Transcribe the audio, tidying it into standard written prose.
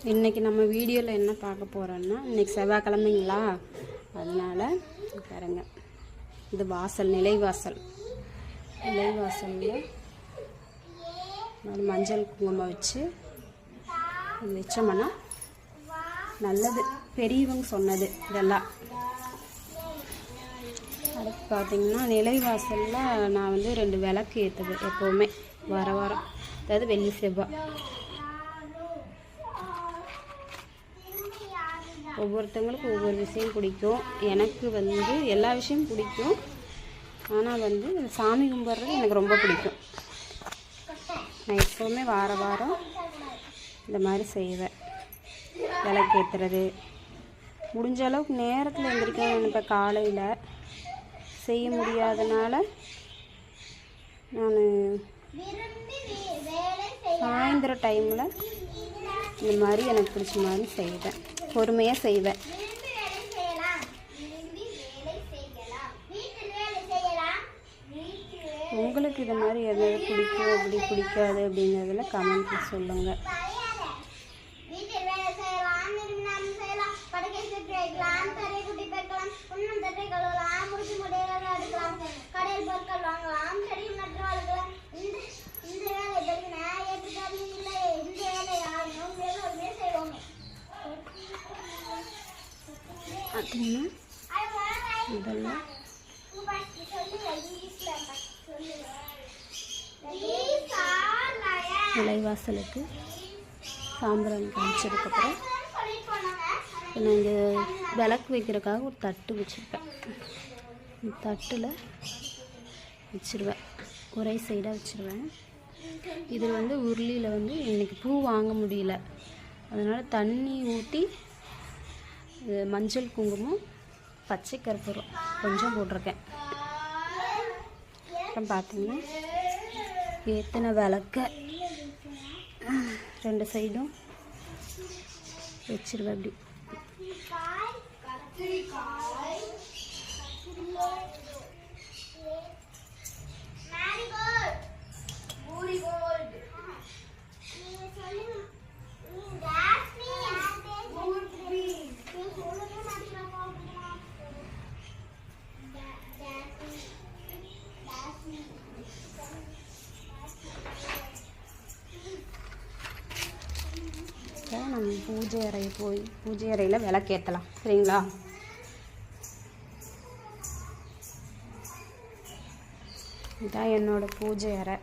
இன்றைக்கி நம்ம வீடியோவில் என்ன பார்க்க போகிறோன்னா, இன்றைக்கி செவ்வாய்க்கிழமைங்களா, அதனால் பாருங்க, இது வாசல், நிலைவாசலில் மஞ்சள் குங்குமம் வச்சு இது வச்சோம்னா நல்லது, பெரியவங்க சொன்னது இதெல்லாம். அடுத்து பார்த்திங்கன்னா, நிலைவாசலில் நான் வந்து 2 விளக்கு ஏற்றுவேன் எப்போவுமே, வாரம் அதாவது வெள்ளி செவ்வாய். ஒவ்வொருத்தவங்களுக்கும் ஒவ்வொரு விஷயம் பிடிக்கும். எனக்கு வந்து எல்லா விஷயமும் பிடிக்கும், ஆனால் வந்து சாமி கும்பிட்றது எனக்கு ரொம்ப பிடிக்கும். நான் எப்போவுமே வாரம் இந்த மாதிரி செய்வேன். விளக்கேற்றுறது முடிஞ்ச அளவுக்கு நேரத்தில் எந்திரிக்கணும். இப்போ காலையில் செய்ய முடியாதனால நான் சாயந்தர டைமில் இந்த மாதிரி எனக்கு பிடிச்ச மாதிரி செய்வேன், பொறுமையாக செய்வேன். உங்களுக்கு இது மாதிரி எதாவது பிடிக்கும், அப்படி பிடிக்காது அப்படிங்கிறதுல கமெண்ட்டில் சொல்லுங்கள். அப்படின்னா இதெல்லாம் நிலைவாசலுக்கு சாம்பிராணி காமிச்சதுக்கப்புறம் நான் இங்கே விளக்கு வைக்கிறதுக்காக ஒரு தட்டு வச்சுருப்பேன். இந்த தட்டில் வச்சுருவேன், ஒரே சைடாக வச்சுருவேன். இது வந்து உருளியில் வந்து இன்றைக்கி பூ வாங்க முடியல, அதனால் தண்ணி ஊற்றி மஞ்சள் குங்குமம் பச்சை கற்பூரம் கொஞ்சம் போட்டிருக்கேன். அப்புறம் பார்த்தீங்கன்னா ஏற்றின விளக்க 2 சைடும் வச்சிருவேன். அப்படி நம்ம பூஜை அறையில் விளக்கேற்றலாம். சரிங்களா? இதான் என்னோடய பூஜை அறை.